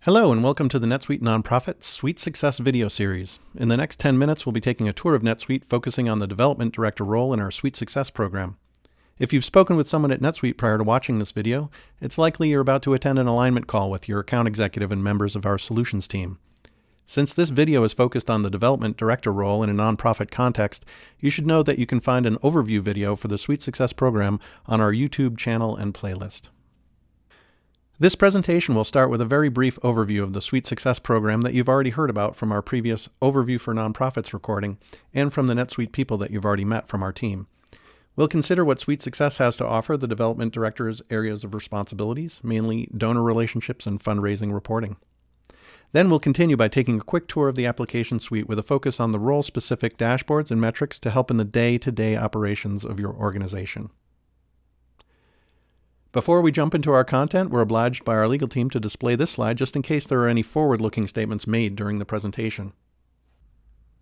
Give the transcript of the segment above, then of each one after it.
Hello and welcome to the NetSuite Nonprofit SuiteSuccess video series. In the next 10 minutes, we'll be taking a tour of NetSuite focusing on the Development Director role in our SuiteSuccess program. If you've spoken with someone at NetSuite prior to watching this video, it's likely you're about to attend an alignment call with your account executive and members of our solutions team. Since this video is focused on the Development Director role in a nonprofit context, you should know that you can find an overview video for the SuiteSuccess program on our YouTube channel and playlist. This presentation will start with a very brief overview of the SuiteSuccess program that you've already heard about from our previous Overview for Nonprofits recording and from the NetSuite people that you've already met from our team. We'll consider what SuiteSuccess has to offer the Development Director's areas of responsibilities, mainly donor relationships and fundraising reporting. Then we'll continue by taking a quick tour of the application suite with a focus on the role-specific dashboards and metrics to help in the day-to-day operations of your organization. Before we jump into our content, we're obliged by our legal team to display this slide just in case there are any forward-looking statements made during the presentation.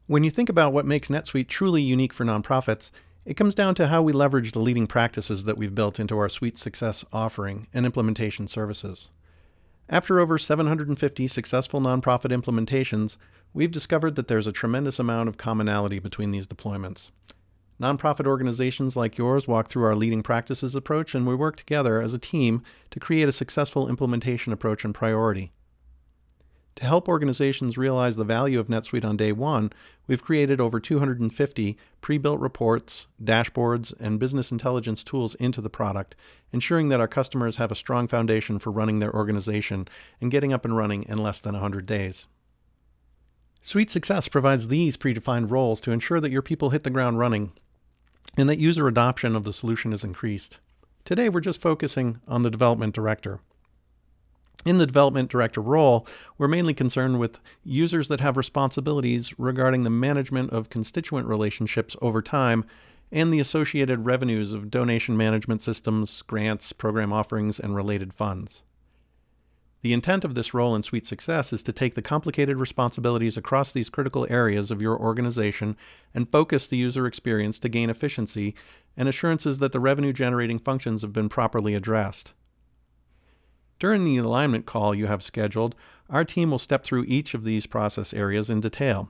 When you think about what makes NetSuite truly unique for nonprofits, it comes down to how we leverage the leading practices that we've built into our SuiteSuccess offering and implementation services. After over 750 successful nonprofit implementations, we've discovered that there's a tremendous amount of commonality between these deployments. Nonprofit organizations like yours walk through our leading practices approach, and we work together as a team to create a successful implementation approach and priority. To help organizations realize the value of NetSuite on day one, we've created over 250 pre-built reports, dashboards, and business intelligence tools into the product, ensuring that our customers have a strong foundation for running their organization and getting up and running in less than 100 days. SuiteSuccess provides these predefined roles to ensure that your people hit the ground running and that user adoption of the solution is increased. Today, we're just focusing on the Development Director. In the Development Director role, we're mainly concerned with users that have responsibilities regarding the management of constituent relationships over time and the associated revenues of donation management systems, grants, program offerings, and related funds. The intent of this role in SuiteSuccess is to take the complicated responsibilities across these critical areas of your organization and focus the user experience to gain efficiency and assurances that the revenue-generating functions have been properly addressed. During the alignment call you have scheduled, our team will step through each of these process areas in detail.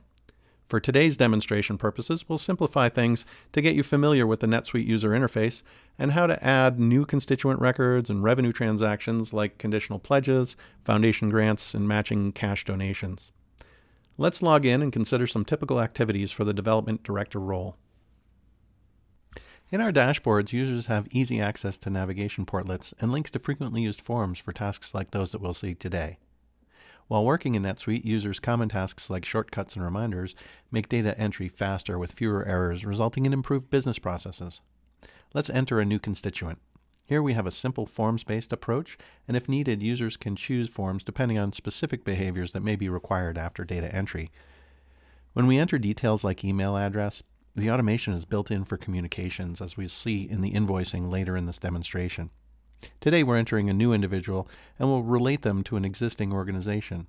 For today's demonstration purposes, we'll simplify things to get you familiar with the NetSuite user interface and how to add new constituent records and revenue transactions like conditional pledges, foundation grants, and matching cash donations. Let's log in and consider some typical activities for the Development Director role. In our dashboards, users have easy access to navigation portlets and links to frequently used forms for tasks like those that we'll see today. While working in NetSuite, users' common tasks like shortcuts and reminders make data entry faster with fewer errors, resulting in improved business processes. Let's enter a new constituent. Here we have a simple forms-based approach, and if needed, users can choose forms depending on specific behaviors that may be required after data entry. When we enter details like email address, the automation is built in for communications, as we'll see in the invoicing later in this demonstration. Today we're entering a new individual and will relate them to an existing organization.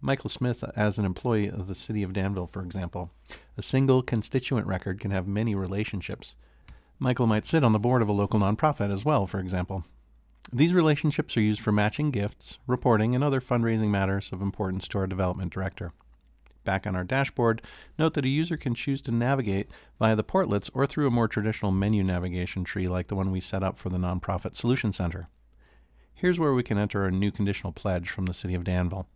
Michael Smith as an employee of the City of Danville, for example. A single constituent record can have many relationships. Michael might sit on the board of a local nonprofit as well, for example. These relationships are used for matching gifts, reporting, and other fundraising matters of importance to our Development Director. Back on our dashboard, note that a user can choose to navigate via the portlets or through a more traditional menu navigation tree like the one we set up for the Nonprofit Solution Center. Here's where we can enter a new conditional pledge from the City of Danville.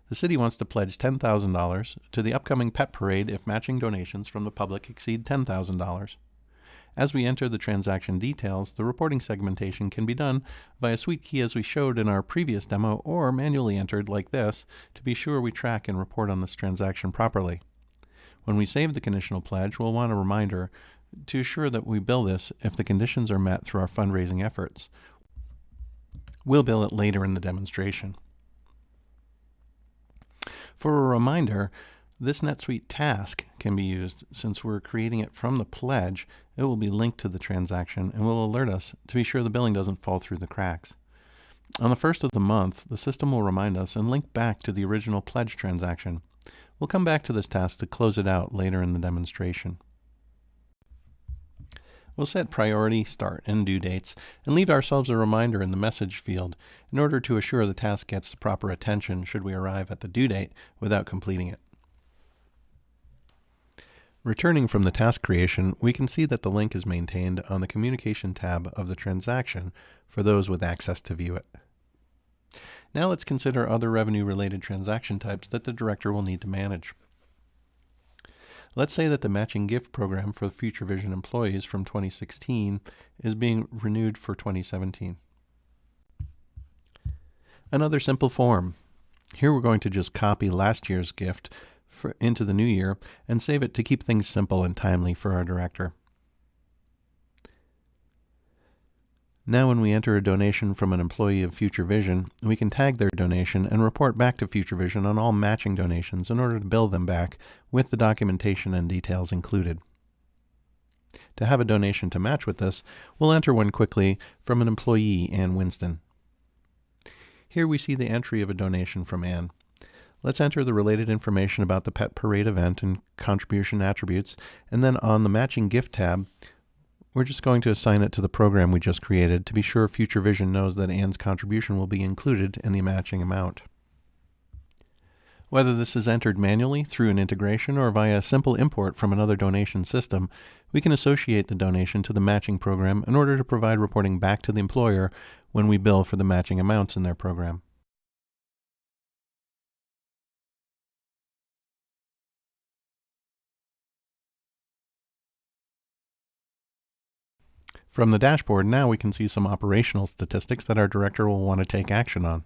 The city wants to pledge $10,000 to the upcoming pet parade if matching donations from the public exceed $10,000. As we enter the transaction details, the reporting segmentation can be done via Suite Key as we showed in our previous demo, or manually entered like this to be sure we track and report on this transaction properly. When we save the conditional pledge, we'll want a reminder to assure that we bill this if the conditions are met through our fundraising efforts. We'll bill it later in the demonstration. For a reminder, this NetSuite task can be used since we're creating it from the pledge. It will be linked to the transaction and will alert us to be sure the billing doesn't fall through the cracks. On the first of the month, the system will remind us and link back to the original pledge transaction. We'll come back to this task to close it out later in the demonstration. We'll set priority, start, and due dates, and leave ourselves a reminder in the message field in order to assure the task gets the proper attention should we arrive at the due date without completing it. Returning from the task creation, we can see that the link is maintained on the Communication tab of the transaction for those with access to view it. Now let's consider other revenue-related transaction types that the director will need to manage. Let's say that the matching gift program for Future Vision employees from 2016 is being renewed for 2017. Another simple form. Here we're going to just copy last year's gift into the new year and save it to keep things simple and timely for our director. Now when we enter a donation from an employee of Future Vision, we can tag their donation and report back to Future Vision on all matching donations in order to bill them back with the documentation and details included. To have a donation to match with this, we'll enter one quickly from an employee, Ann Winston. Here we see the entry of a donation from Ann. Let's enter the related information about the Pet Parade event and contribution attributes, and then on the Matching Gift tab, we're just going to assign it to the program we just created to be sure Future Vision knows that Ann's contribution will be included in the matching amount. Whether this is entered manually through an integration or via a simple import from another donation system, we can associate the donation to the matching program in order to provide reporting back to the employer when we bill for the matching amounts in their program. From the dashboard, now we can see some operational statistics that our director will want to take action on.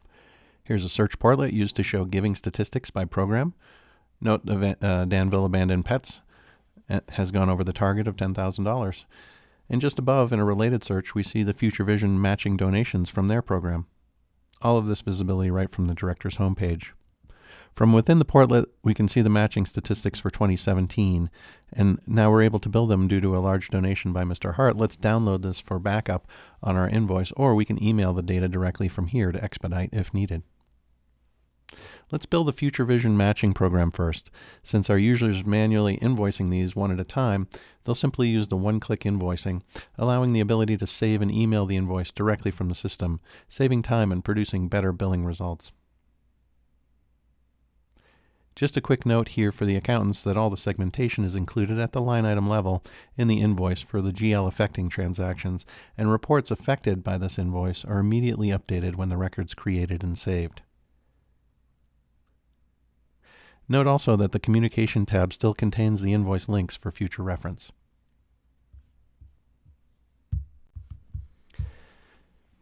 Here's a search portlet used to show giving statistics by program. Note Danville Abandoned Pets has gone over the target of $10,000. And just above, in a related search, we see the Future Vision matching donations from their program. All of this visibility right from the director's homepage. From within the portlet, we can see the matching statistics for 2017, and now we're able to bill them due to a large donation by Mr. Hart. Let's download this for backup on our invoice, or we can email the data directly from here to expedite if needed. Let's build the Future Vision matching program first. Since our users manually invoicing these one at a time, they'll simply use the one-click invoicing, allowing the ability to save and email the invoice directly from the system, saving time and producing better billing results. Just a quick note here for the accountants that all the segmentation is included at the line item level in the invoice for the GL affecting transactions, and reports affected by this invoice are immediately updated when the record's created and saved. Note also that the Communication tab still contains the invoice links for future reference.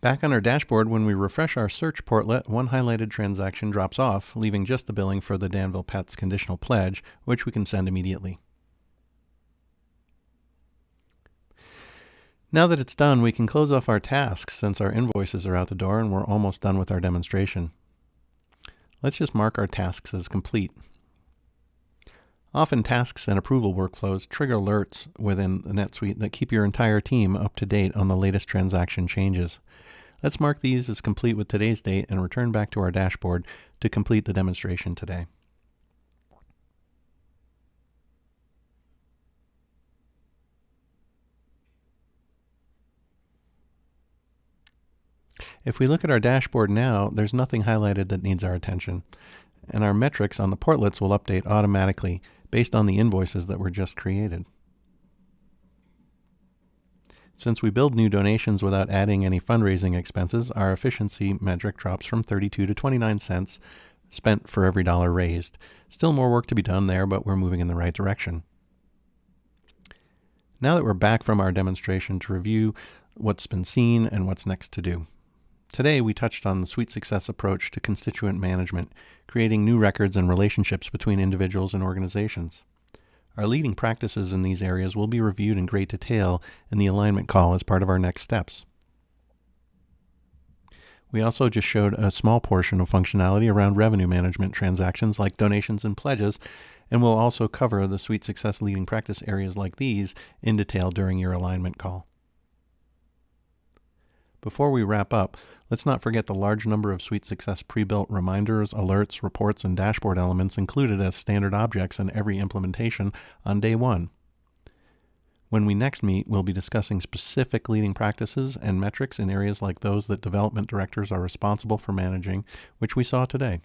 Back on our dashboard, when we refresh our search portlet, one highlighted transaction drops off, leaving just the billing for the Danville Pets conditional pledge, which we can send immediately. Now that it's done, we can close off our tasks since our invoices are out the door and we're almost done with our demonstration. Let's just mark our tasks as complete. Often tasks and approval workflows trigger alerts within the NetSuite that keep your entire team up to date on the latest transaction changes. Let's mark these as complete with today's date and return back to our dashboard to complete the demonstration today. If we look at our dashboard now, there's nothing highlighted that needs our attention, and our metrics on the portlets will update automatically based on the invoices that were just created. Since we build new donations without adding any fundraising expenses, our efficiency metric drops from 32 to 29 cents spent for every dollar raised. Still more work to be done there, but we're moving in the right direction. Now that we're back from our demonstration to review what's been seen and what's next to do. Today, we touched on the SuiteSuccess approach to constituent management, creating new records and relationships between individuals and organizations. Our leading practices in these areas will be reviewed in great detail in the alignment call as part of our next steps. We also just showed a small portion of functionality around revenue management transactions like donations and pledges, and we'll also cover the SuiteSuccess leading practice areas like these in detail during your alignment call. Before we wrap up, let's not forget the large number of SuiteSuccess pre-built reminders, alerts, reports, and dashboard elements included as standard objects in every implementation on day one. When we next meet, we'll be discussing specific leading practices and metrics in areas like those that development directors are responsible for managing, which we saw today.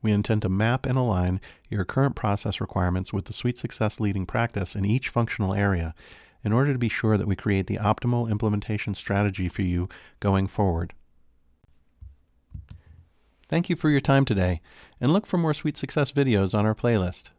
We intend to map and align your current process requirements with the SuiteSuccess leading practice in each functional area in order to be sure that we create the optimal implementation strategy for you going forward. Thank you for your time today, and look for more SuiteSuccess videos on our playlist.